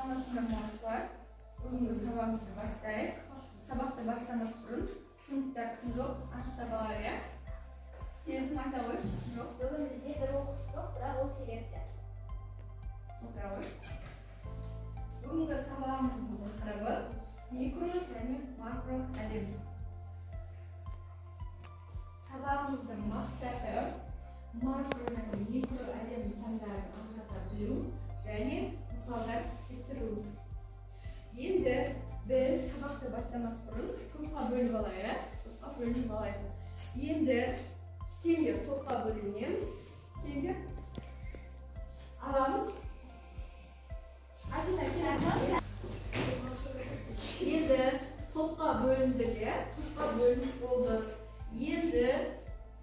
Саламатсыздар молодежь. Бүгінгі сабағымызды бастайық. Сабақты бастамас бұрын сыныпта кім жоқ? Артта балалар, иә? Сезім айта ғой, жоқ. Бүгін бізде бір оқушы жоқ, бірақ ол себепті. Отыра ғой. Бүгінгі сабағымыздың тақырыбы микро және макро әлем. Сабағымыздың мақсаты макро және микро әлем нысандарын ажырата білу және мысалдар келтіру. Енді біз сабақты бастамас бұрын топқа бөліп алайық. Енді кейде топқа бөлінеміз, кейде аламыз. Енді топқа бөліндік, топқа бөлініп болды. Енді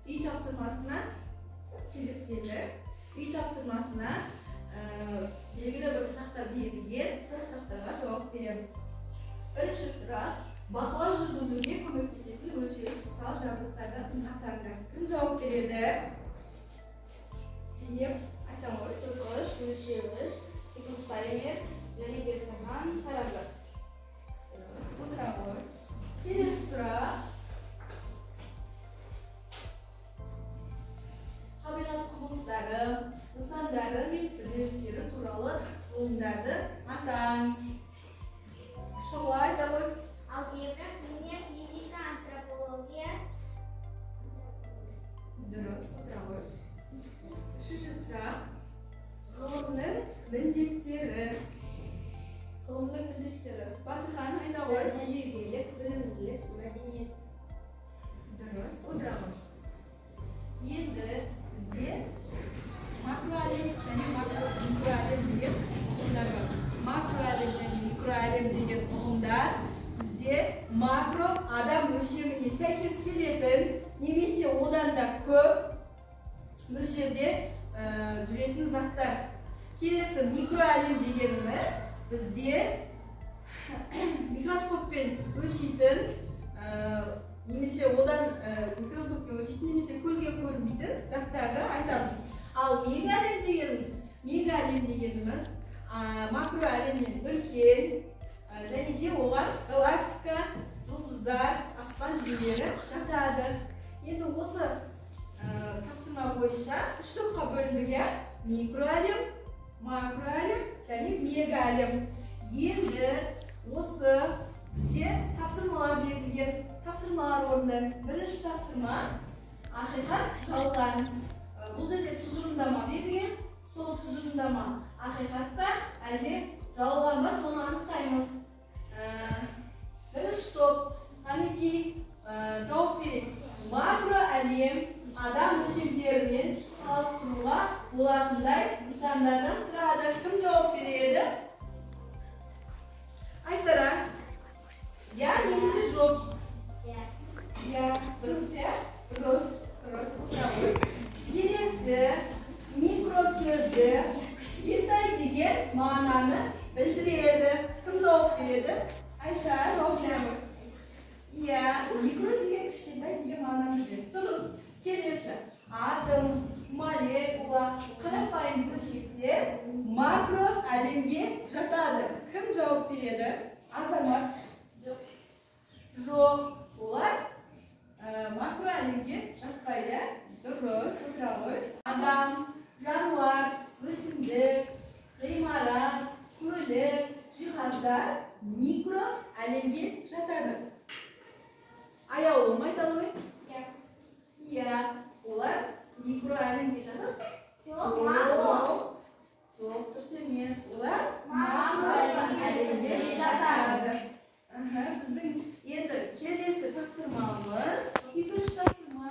үй тапсырмасына кезек келді. Үй тапсырмасына белгілі бір сұрақтар берілген, сол сұрақтарға жауап береміз. Бірінші сұрақ: бақылау жүргізуге көмектесетін өлшеуіш құрал жабдықтардың қатарында кім жауап береді? Сенеп айтам ғой. Сызғыш, өлшеуіш, полимер және гексагон, таразы. Отыра ғой. Келесі сұрақ: табиғат құбылыстары, нысандары мен үдерістері туралы ғылымдарды атаңыз. Шоғылар айта ғой. Алгебра, химия, физика, антропология. Дұрыс, отыра ғой. Үшінші сұрақ: ғылымның міндеттері. Батырхан айта ғой. Тәжірибелік, білімділік, мәдениет. Дұрыс, отыра ғой. Енді бізде макроәлем және микроәлем деген ұғымдар бар. Макроәлем және микроәлем деген ұғымдар бізде макро адам өлшеміне сәйкес келетін немесе одан да көп мөлшерде жүретін заттар. Келесі микроәлем дегеніміз бізде микроскоппен өлшейтін немесе одан микроскоппен өлшейтін немесе көзге көрінбейтін заттарды айтамыз. Ал мегаәлем дегеніміз макроәлемнен үлкен және де оған галактика, жұлдыздар, аспан жүйелері жатады. Енді осы тапсырма бойынша үш топқа бөліндік: микроәлем, макроәлем және мегаәлем. Енді осы бізде тапсырмалар берілген. Тапсырмалар орындаймыз. Бірінші тапсырма: ақиқат, жалған. Бұл жерде тұжырымдама берілген. Сол тұжырымдама ақиқат па әлде жалған ба, соны анықтаймыз. Бірінші топ қанекей жауап береді. Макроәлем адам өлшемдерімен салыстыруға болатындай нысандардан тұрады. Кім жауап береді? Айсара. Я немесе жоқ? Я. Дұрыс, я? Дұрыс. Келесі микро сөзі кішкентай деген мағынаны білдіреді. Кім жауап береді? Айша жауап береді. Иә, микро деген кішкентай деген мағынаны білдіреді. Дұрыс. Келесі атом, молекула, қарапайым бөлшектер макро әлемге жатады. Кім жауап береді? Азамат. Жоқ. Олар макро әлемге жатпайды. Дұрыс. Отыра ғой. Адам, жануар, өсімдік, ғимарат, көлік, жиһаздар микро әлемге жатады. Аяулым айта ғой. Иә, олар микро әлемге жатады. Жоқ, дұрыс емес. Олар макро әлемге жатады. Біздің енді келесі тапсырмамыз екінші тапсырма.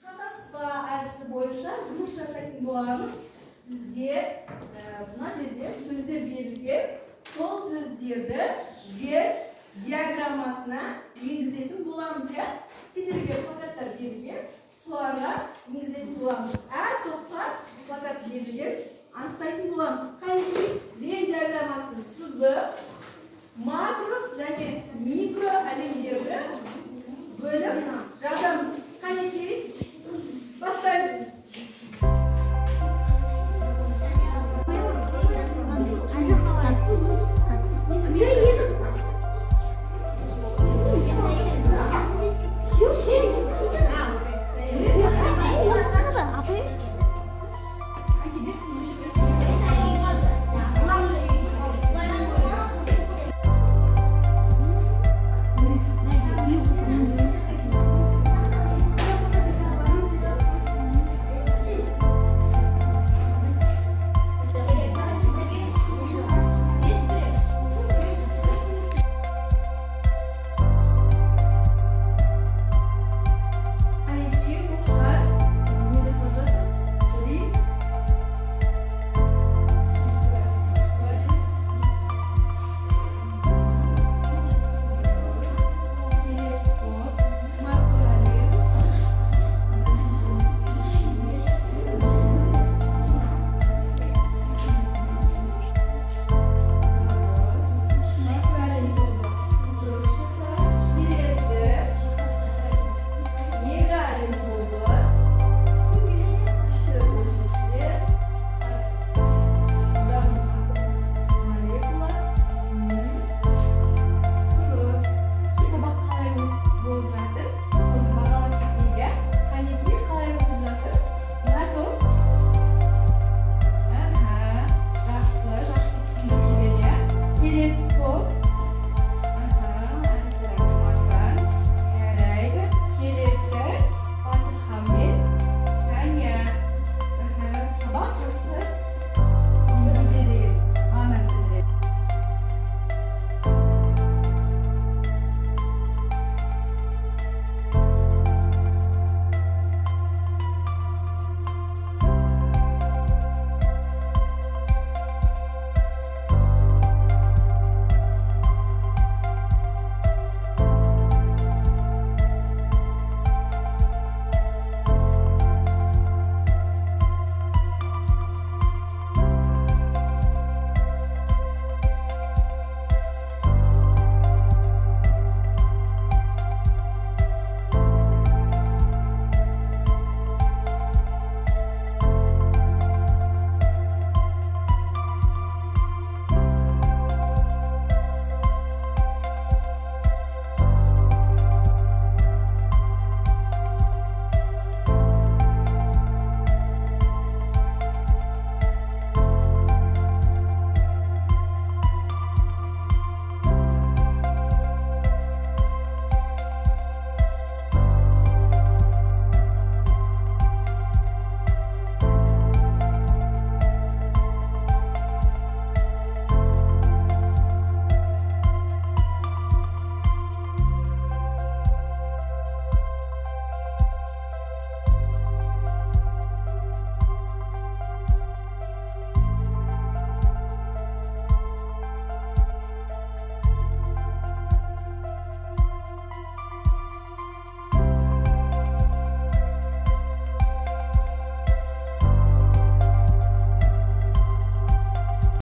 Шатаспа әдісі бойынша жұмыс жасайтын боламыз. Бізде мына жерде сөздер берілген. Сол сөздерді вверх диаграммасына енгізетін боламыз. Сендерге плакаттар берілген. Соларға енгізетін боламыз. Әр топқа плакат берілген. Анықтайтын боламыз. Қайнекей вверх диаграммасын сызып, макро және микро әлемдер